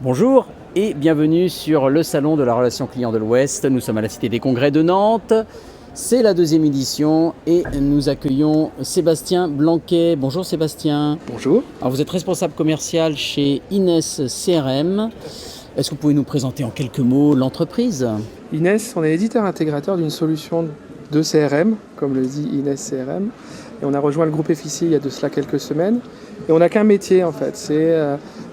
Bonjour et bienvenue sur le Salon de la Relation Client de l'Ouest. Nous sommes à la Cité des Congrès de Nantes. C'est la deuxième édition et nous accueillons Sébastien Blanquet. Bonjour Sébastien. Bonjour. Alors vous êtes responsable commercial chez Ines CRM. Est-ce que vous pouvez nous présenter en quelques mots l'entreprise ? Ines, on est éditeur intégrateur d'une solution de CRM, comme le dit Ines CRM. Et on a rejoint le groupe FICI il y a de cela quelques semaines. Et on n'a qu'un métier en fait, c'est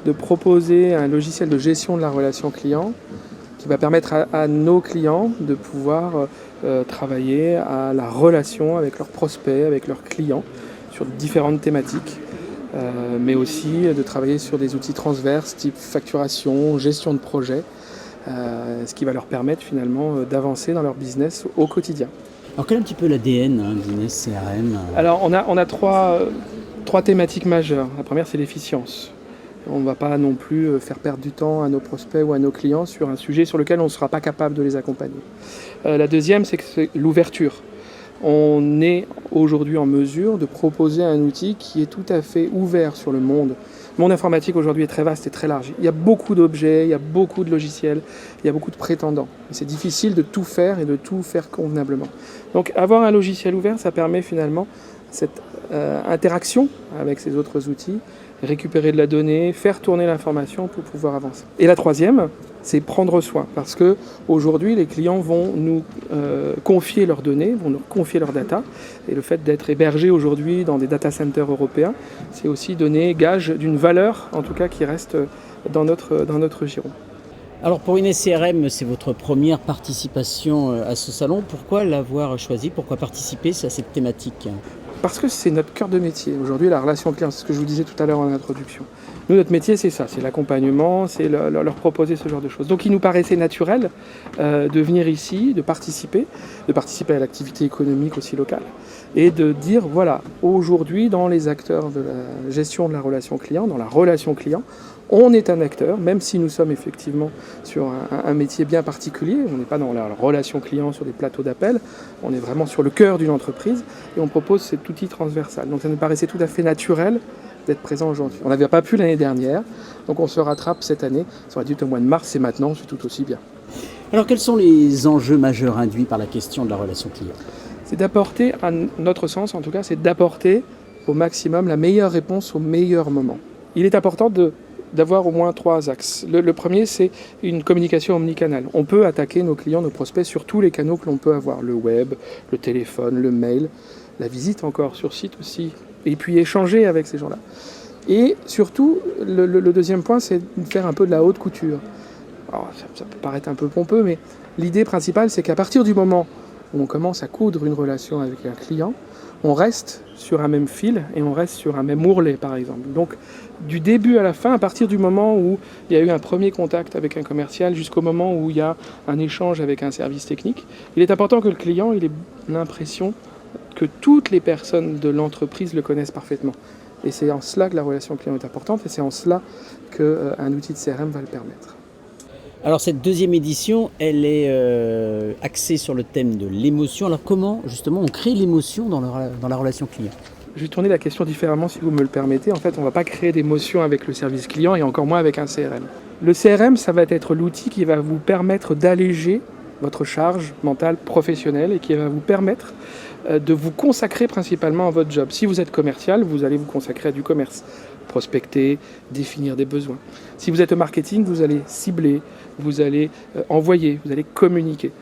de proposer un logiciel de gestion de la relation client qui va permettre à nos clients de pouvoir travailler à la relation avec leurs prospects, avec leurs clients, sur différentes thématiques. Mais aussi de travailler sur des outils transverses type facturation, gestion de projet, ce qui va leur permettre finalement d'avancer dans leur business au quotidien. Alors quel est un petit peu l'ADN d'Ines CRM ? Alors on a trois thématiques majeures. La première, c'est l'efficience. On ne va pas non plus faire perdre du temps à nos prospects ou à nos clients sur un sujet sur lequel on ne sera pas capable de les accompagner. La deuxième, c'est l'ouverture. On est aujourd'hui en mesure de proposer un outil qui est tout à fait ouvert sur le monde. Le monde informatique aujourd'hui est très vaste et très large. Il y a beaucoup d'objets, il y a beaucoup de logiciels, il y a beaucoup de prétendants. Et c'est difficile de tout faire et de tout faire convenablement. Donc avoir un logiciel ouvert, ça permet finalement cette interaction avec ces autres outils, récupérer de la donnée, faire tourner l'information pour pouvoir avancer. Et la troisième, c'est prendre soin, parce que aujourd'hui les clients vont nous confier leurs données, vont nous confier leurs data, et le fait d'être hébergé aujourd'hui dans des data centers européens, c'est aussi donner gage d'une valeur, en tout cas qui reste dans notre giron. Alors pour Ines CRM, c'est votre première participation à ce salon. Pourquoi l'avoir choisi ? Pourquoi participer à cette thématique ? Parce que c'est notre cœur de métier. Aujourd'hui, la relation client, c'est ce que je vous disais tout à l'heure en introduction. Nous, notre métier, c'est ça, c'est l'accompagnement, c'est leur proposer ce genre de choses. Donc, il nous paraissait naturel de venir ici, de participer à l'activité économique aussi locale, et de dire, voilà, aujourd'hui, dans les acteurs de la gestion de la relation client, dans la relation client, on est un acteur, même si nous sommes effectivement sur un métier bien particulier. On n'est pas dans la relation client sur des plateaux d'appel, on est vraiment sur le cœur d'une entreprise et on propose cet outil transversal. Donc ça nous paraissait tout à fait naturel d'être présent aujourd'hui. On n'avait pas pu l'année dernière, donc on se rattrape cette année. Ça aurait dû être au mois de mars et maintenant c'est tout aussi bien. Alors quels sont les enjeux majeurs induits par la question de la relation client ? C'est d'apporter, à notre sens en tout cas, c'est d'apporter au maximum la meilleure réponse au meilleur moment. Il est important d'avoir au moins trois axes. Le premier, c'est une communication omnicanale. On peut attaquer nos clients, nos prospects sur tous les canaux que l'on peut avoir. Le web, le téléphone, le mail, la visite encore sur site aussi. Et puis échanger avec ces gens-là. Et surtout, le deuxième point, c'est de faire un peu de la haute couture. Alors, ça peut paraître un peu pompeux, mais l'idée principale, c'est qu'à partir du moment où on commence à coudre une relation avec un client, on reste sur un même fil et on reste sur un même ourlet, par exemple. Donc, du début à la fin, à partir du moment où il y a eu un premier contact avec un commercial jusqu'au moment où il y a un échange avec un service technique, il est important que le client ait l'impression que toutes les personnes de l'entreprise le connaissent parfaitement. Et c'est en cela que la relation client est importante et c'est en cela qu'un outil de CRM va le permettre. Alors cette deuxième édition, elle est axée sur le thème de l'émotion. Alors comment justement on crée l'émotion dans la relation client ? Je vais tourner la question différemment si vous me le permettez. En fait, on ne va pas créer d'émotion avec le service client et encore moins avec un CRM. Le CRM, ça va être l'outil qui va vous permettre d'alléger votre charge mentale professionnelle et qui va vous permettre de vous consacrer principalement à votre job. Si vous êtes commercial, vous allez vous consacrer à du commerce, prospecter, définir des besoins. Si vous êtes au marketing, vous allez cibler, vous allez envoyer, vous allez communiquer.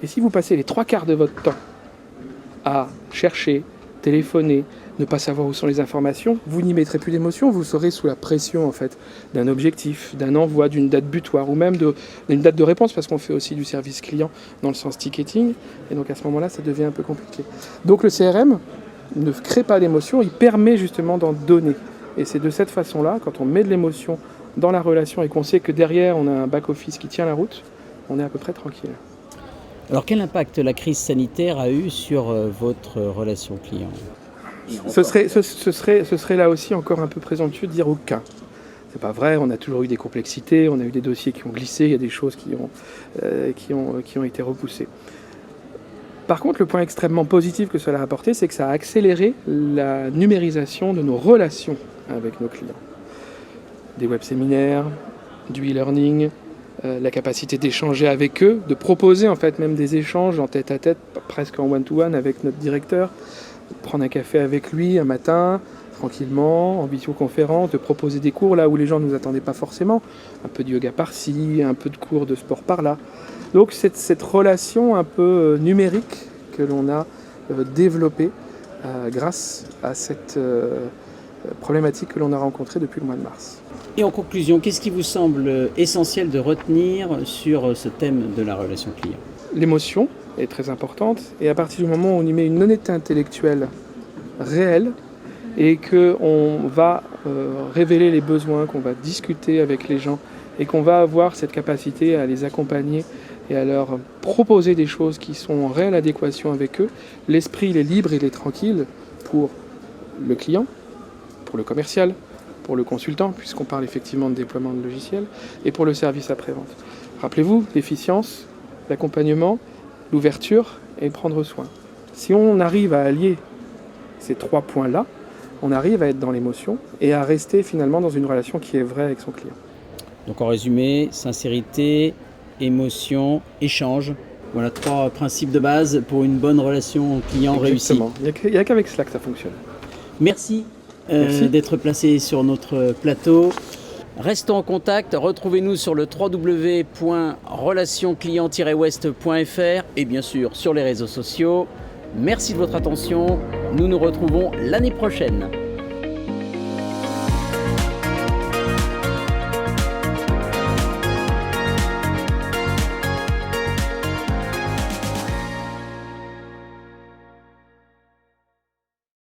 Et si vous passez les 3/4 de votre temps à chercher, téléphoner, ne pas savoir où sont les informations, vous n'y mettrez plus d'émotion, vous serez sous la pression en fait d'un objectif, d'un envoi, d'une date butoir ou même d'une date de réponse parce qu'on fait aussi du service client dans le sens ticketing et donc à ce moment-là ça devient un peu compliqué. Donc le CRM ne crée pas d'émotion, il permet justement d'en donner et c'est de cette façon-là, quand on met de l'émotion dans la relation et qu'on sait que derrière on a un back-office qui tient la route, on est à peu près tranquille. Alors quel impact la crise sanitaire a eu sur votre relation client ? Ce serait là aussi encore un peu présomptueux de dire aucun. C'est pas vrai, on a toujours eu des complexités, on a eu des dossiers qui ont glissé, il y a des choses qui ont été repoussées. Par contre, le point extrêmement positif que cela a apporté, c'est que ça a accéléré la numérisation de nos relations avec nos clients. Des web-séminaires, du e-learning, la capacité d'échanger avec eux, de proposer en fait même des échanges en tête-à-tête, presque en one-to-one avec notre directeur, prendre un café avec lui un matin, tranquillement, en visioconférence, de proposer des cours là où les gens ne nous attendaient pas forcément, un peu de yoga par-ci, un peu de cours de sport par-là. Donc cette relation un peu numérique que l'on a développée grâce à cette problématique que l'on a rencontrée depuis le mois de mars. Et en conclusion, qu'est-ce qui vous semble essentiel de retenir sur ce thème de la relation client? L'émotion est très importante, et à partir du moment où on y met une honnêteté intellectuelle réelle, et qu'on va révéler les besoins, qu'on va discuter avec les gens, et qu'on va avoir cette capacité à les accompagner et à leur proposer des choses qui sont en réelle adéquation avec eux, l'esprit il est libre, il est tranquille pour le client, pour le commercial, pour le consultant, puisqu'on parle effectivement de déploiement de logiciels, et pour le service après-vente. Rappelez-vous, l'efficience, l'accompagnement, l'ouverture et prendre soin. Si on arrive à allier ces 3 points-là, on arrive à être dans l'émotion et à rester finalement dans une relation qui est vraie avec son client. Donc en résumé, sincérité, émotion, échange. Voilà 3 principes de base pour une bonne relation client réussie. Exactement. Il n'y a qu'avec cela que ça fonctionne. Merci, d'être placé sur notre plateau. Restons en contact, retrouvez-nous sur le www.relationclient-ouest.fr et bien sûr sur les réseaux sociaux. Merci de votre attention, nous nous retrouvons l'année prochaine.